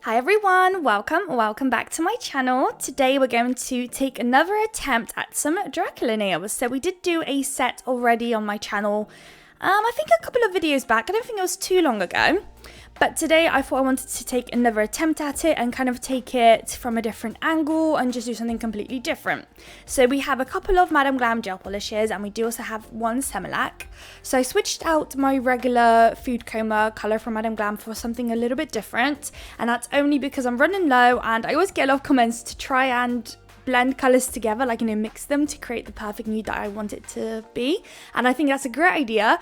Hi everyone, welcome back to my channel. Today we're going to take another attempt at some Dracula nails. So we did do a set already on my channel, I think a couple of videos back. I don't think it was too long ago. But today I thought I wanted to take another attempt at it and kind of take it from a different angle and just do something completely different. So we have a couple of Madam Glam gel polishes and we do also have one Semilac. So I switched out my regular food coma colour from Madam Glam for something a little bit different. And that's only because I'm running low and I always get a lot of comments to try and blend colours together, like, mix them to create the perfect nude that I want it to be. And I think that's a great idea.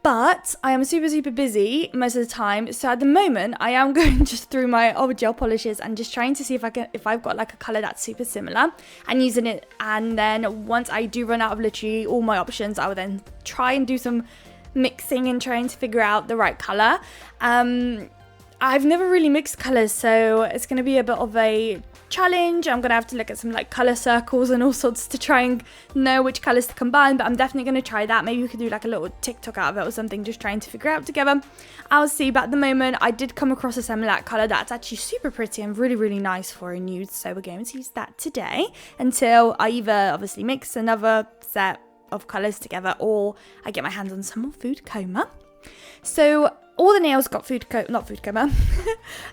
But I am super busy most of the time, so at the moment I am going just through my old gel polishes and just trying to see if I've got like a colour that's super similar and using it. And then once I do run out of literally all my options, I will then try and do some mixing and trying to figure out the right colour. I've never really mixed colours, so it's going to be a bit of a challenge. I'm going to have to look at some like colour circles and all sorts to try and know which colours to combine, but I'm definitely going to try that. Maybe we could do like a little TikTok out of it or something, just trying to figure out together. I'll see, but at the moment I did come across a Semilac colour that's actually super pretty and really nice for a nude, so we're going to use that today until I either obviously mix another set of colours together or I get my hands on some more food coma. So all the nails got not food coma,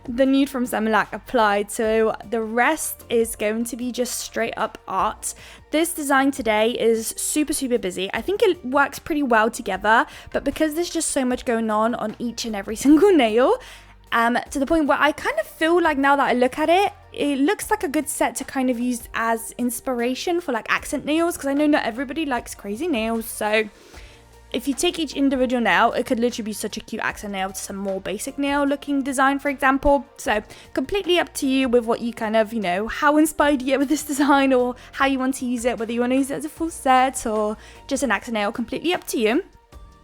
the nude from Semilac applied, so the rest is going to be just straight up art. This design today is super busy. I think it works pretty well together, but because there's just so much going on each and every single nail, to the point where I kind of feel like now that I look at it, it looks like a good set to kind of use as inspiration for like accent nails, because I know not everybody likes crazy nails, so if you take each individual nail, it could literally be such a cute accent nail to some more basic nail looking design, for example. So completely up to you with what you kind of, how inspired you get with this design or how you want to use it, whether you want to use it as a full set or just an accent nail, completely up to you.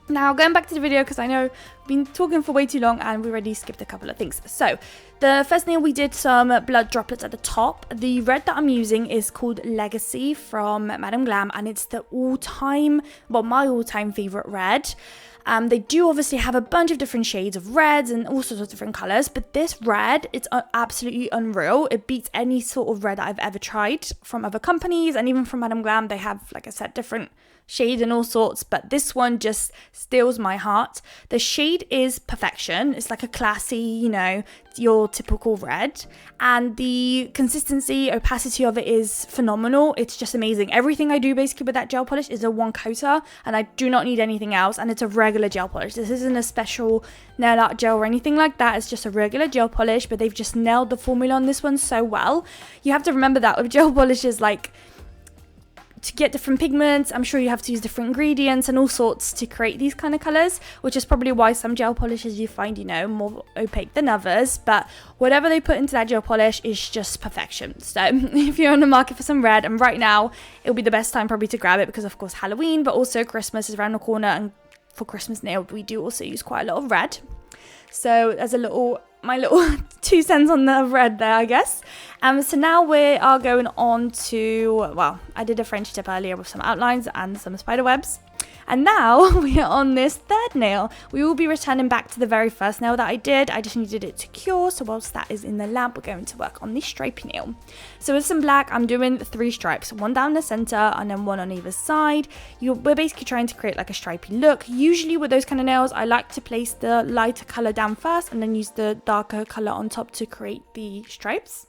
Now, going back to the video, because I know I've been talking for way too long and we already skipped a couple of things. So, the first nail, we did some blood droplets at the top. The red that I'm using is called Legacy from Madam Glam, and it's the my all-time favourite red. They do obviously have a bunch of different shades of reds and all sorts of different colours, but this red, it's absolutely unreal. It beats any sort of red that I've ever tried from other companies, and even from Madam Glam, they have, like I said, different shades and all sorts, but this one just steals my heart. The shade is perfection. It's like a classy, your typical red, and the consistency, opacity of it is phenomenal. It's just amazing. Everything I do basically with that gel polish is a one coater, and I do not need anything else, and it's a regular gel polish. This isn't a special nail art gel or anything like that. It's just a regular gel polish, but they've just nailed the formula on this one so well. You have to remember that with gel polishes, like, to get different pigments, I'm sure you have to use different ingredients and all sorts to create these kind of colours, which is probably why some gel polishes you find, more opaque than others, but whatever they put into that gel polish is just perfection. So if you're on the market for some red, and right now it'll be the best time probably to grab it, because of course Halloween, but also Christmas is around the corner, and for Christmas nail we do also use quite a lot of red. So there's my little 2 cents on the red there, I guess. So now we are going on to, I did a French tip earlier with some outlines and some spider webs. And now we are on this third nail. We will be returning back to the very first nail that I did. I just needed it to cure. So whilst that is in the lab, we're going to work on the stripy nail. So with some black, I'm doing 3 stripes, 1 down the center and then 1 on either side. We're basically trying to create like a stripy look. Usually with those kind of nails, I like to place the lighter color down first and then use the darker color on top to create the stripes.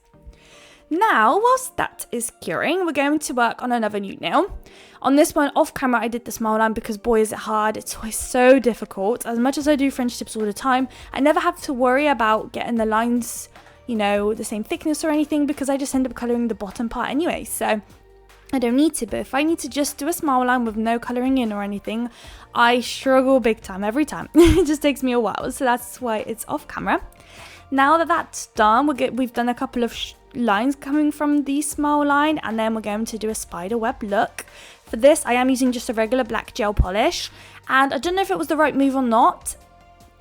Now, whilst that is curing, we're going to work on another nude nail. On this one, off camera, I did the smile line because boy is it hard. It's always so difficult. As much as I do French tips all the time, I never have to worry about getting the lines, the same thickness or anything, because I just end up colouring the bottom part anyway. So I don't need to, but if I need to just do a smile line with no colouring in or anything, I struggle big time every time. It just takes me a while, so that's why it's off camera. Now that that's done, we've done a couple of lines coming from the smile line, and then we're going to do a spider web look. For this, I am using just a regular black gel polish, and I don't know if it was the right move or not.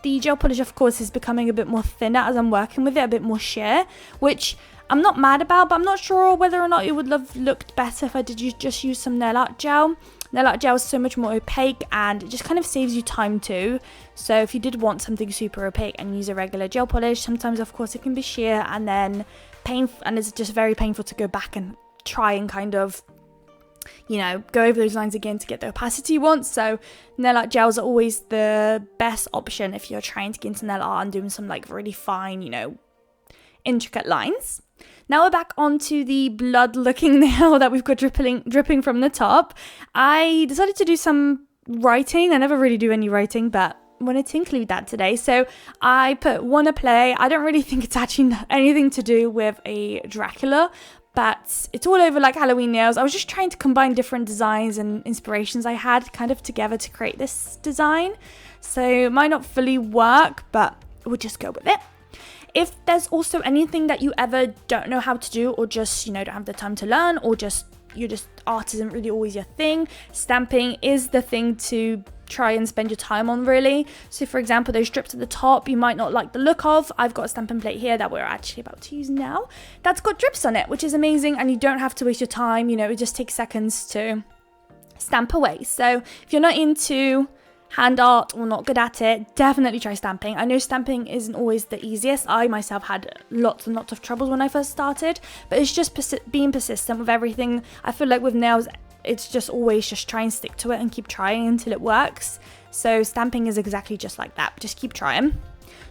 The gel polish, of course, is becoming a bit more thinner as I'm working with it, a bit more sheer, which I'm not mad about, but I'm not sure whether or not it would have looked better if I did just use some nail art gel. nail art gel is so much more opaque, and it just kind of saves you time too. So if you did want something super opaque and use a regular gel polish, sometimes of course it can be sheer and then painful, and it's just very painful to go back and try and kind of, you know, go over those lines again to get the opacity you want. So nail art gels are always the best option if you're trying to get into nail art and doing some like really fine, you know, intricate lines. Now we're back onto the blood looking nail that we've got dripping from the top. I decided to do some writing. I never really do any writing, but wanted to include that today. So I put Wanna Play. I don't really think it's actually anything to do with a Dracula, but it's all over like Halloween nails. I was just trying to combine different designs and inspirations I had kind of together to create this design. So it might not fully work, but we'll just go with it. If there's also anything that you ever don't know how to do, or just, you know, don't have the time to learn, or just art isn't really always your thing, stamping is the thing to try and spend your time on, really. So for example, those strips at the top you might not like the look of. I've got a stamping plate here that we're actually about to use now that's got drips on it, which is amazing, and you don't have to waste your time. You know, it just takes seconds to stamp away. So if you're not into hand art or not good at it, definitely try stamping. I know stamping isn't always the easiest. I myself had lots and lots of troubles when I first started, but it's just being persistent with everything. I feel like with nails, it's just always just try and stick to it and keep trying until it works. So stamping is exactly just like that. Just keep trying.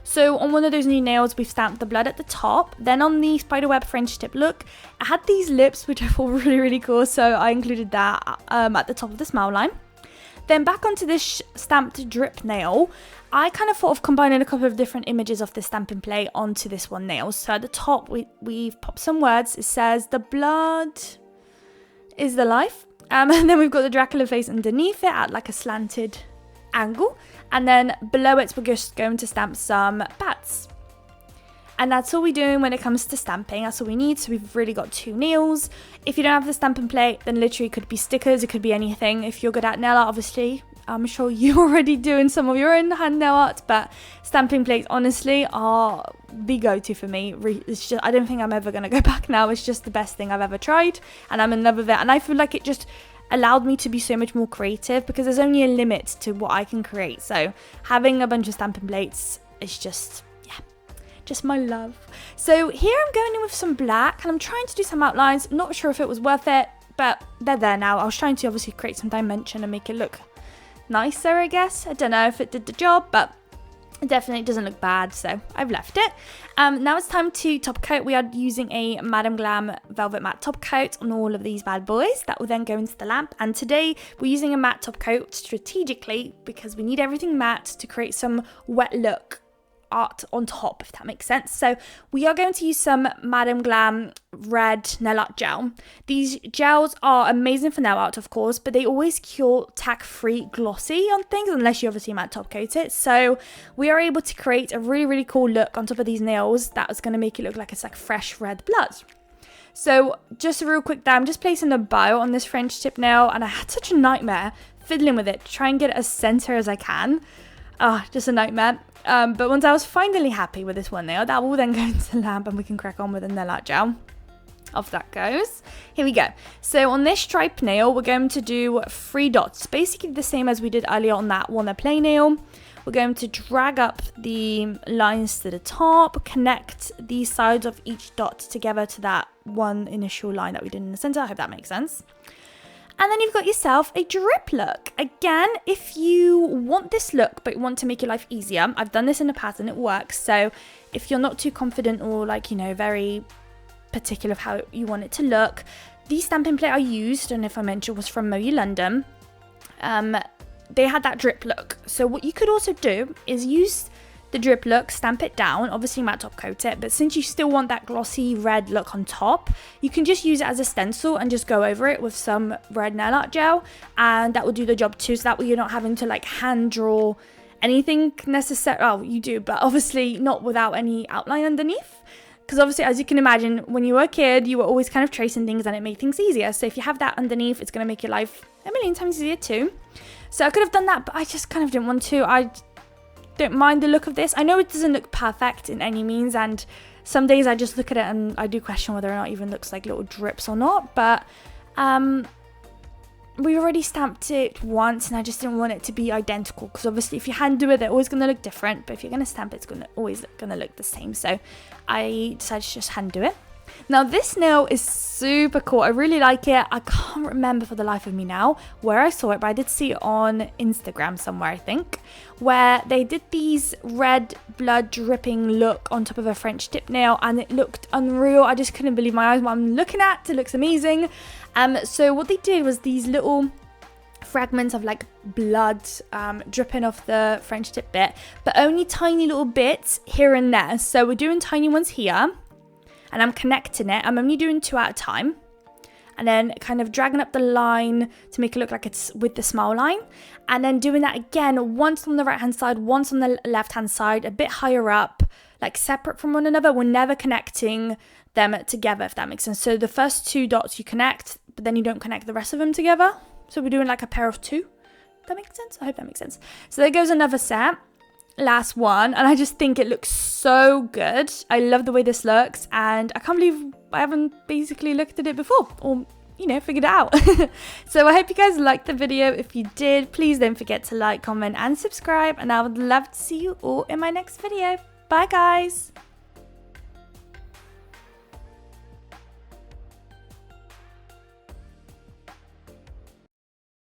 So on one of those new nails, we've stamped the blood at the top. Then on the spiderweb French tip look, I had these lips, which I thought were really, really cool. So I included that at the top of the smile line. Then back onto this stamped drip nail, I kind of thought of combining a couple of different images of the stamping plate onto this one nail. So at the top, we've popped some words. It says, "The blood is the life." And then we've got the Dracula face underneath it at like a slanted angle. And then below it, we're just going to stamp some bats. And that's all we're doing when it comes to stamping. That's all we need. So we've really got two nails. If you don't have the stamping plate, then literally it could be stickers. It could be anything. If you're good at nail art, obviously, I'm sure you're already doing some of your own hand nail art. But stamping plates, honestly, are the go-to for me. It's just, I don't think I'm ever going to go back now. It's just the best thing I've ever tried. And I'm in love with it. And I feel like it just allowed me to be so much more creative, because there's only a limit to what I can create. So having a bunch of stamping plates is just my love. So here I'm going in with some black, and I'm trying to do some outlines. I'm not sure if it was worth it, but they're there now. I was trying to obviously create some dimension and make it look nicer, I guess. I don't know if it did the job, but it definitely doesn't look bad, so I've left it. Now it's time to top coat. We are using a Madame Glam velvet matte top coat on all of these bad boys. That will then go into the lamp, and today we're using a matte top coat strategically because we need everything matte to create some wet look art on top, if that makes sense. So we are going to use some Madame Glam red nail art gel. These gels are amazing for nail art, of course, but they always cure tack-free glossy on things, unless you obviously matte top coat it. So we are able to create a really, really cool look on top of these nails that is going to make it look like it's like fresh red blood. So just a real quick there, I'm just placing a bow on this French tip nail, and I had such a nightmare fiddling with it to try and get it as center as I can. Just a nightmare. But once I was finally happy with this one nail, that will then go into the lamp and we can crack on with the nail art gel. Off that goes. Here we go. So on this stripe nail, we're going to do 3 dots, basically the same as we did earlier on that Wanna Play nail. We're going to drag up the lines to the top, connect the sides of each dot together to that one initial line that we did in the center. I hope that makes sense. And then you've got yourself a drip look. Again, if you want this look but want to make your life easier, I've done this in the past and it works. So if you're not too confident or like, you know, very particular of how you want it to look, the stamping plate I used, and if I mentioned, was from Moe London. They had that drip look. So what you could also do is use the drip look, stamp it down, obviously matte top coat it, but since you still want that glossy red look on top, you can just use it as a stencil and just go over it with some red nail art gel, and that will do the job too. So that way you're not having to like hand draw anything necessary. Oh, you do, but obviously not without any outline underneath. Because obviously, as you can imagine, when you were a kid, you were always kind of tracing things and it made things easier. So if you have that underneath, it's going to make your life a million times easier too. So I could have done that, but I just kind of didn't want to. I don't mind the look of this. I know it doesn't look perfect in any means, and some days I just look at it and I do question whether or not it even looks like little drips or not, but we already stamped it once and I just didn't want it to be identical, because obviously if you hand do it, they're always going to look different, but if you're going to stamp it, it's always going to look the same. So I decided to just hand do it. Now this nail is super cool. I really like it. I can't remember for the life of me now where I saw it, but I did see it on Instagram somewhere, I think, where they did these red blood dripping look on top of a French tip nail, and it looked unreal. I just couldn't believe my eyes. What I'm looking at, it looks amazing. So what they did was these little fragments of like blood dripping off the French tip bit, but only tiny little bits here and there. So we're doing tiny ones here, and I'm connecting it. I'm only doing 2 at a time, and then kind of dragging up the line to make it look like it's with the smile line, and then doing that again, once on the right hand side, once on the left hand side, a bit higher up, like separate from one another. We're never connecting them together, if that makes sense. So the first 2 dots you connect, but then you don't connect the rest of them together. So we're doing like a pair of 2. That makes sense? I hope that makes sense. So there goes another set. Last one, and I just think it looks so good. I love the way this looks, and I can't believe I haven't basically looked at it before, or figured it out. So I hope you guys liked the video. If you did, please don't forget to like, comment and subscribe, and I would love to see you all in my next video. Bye guys.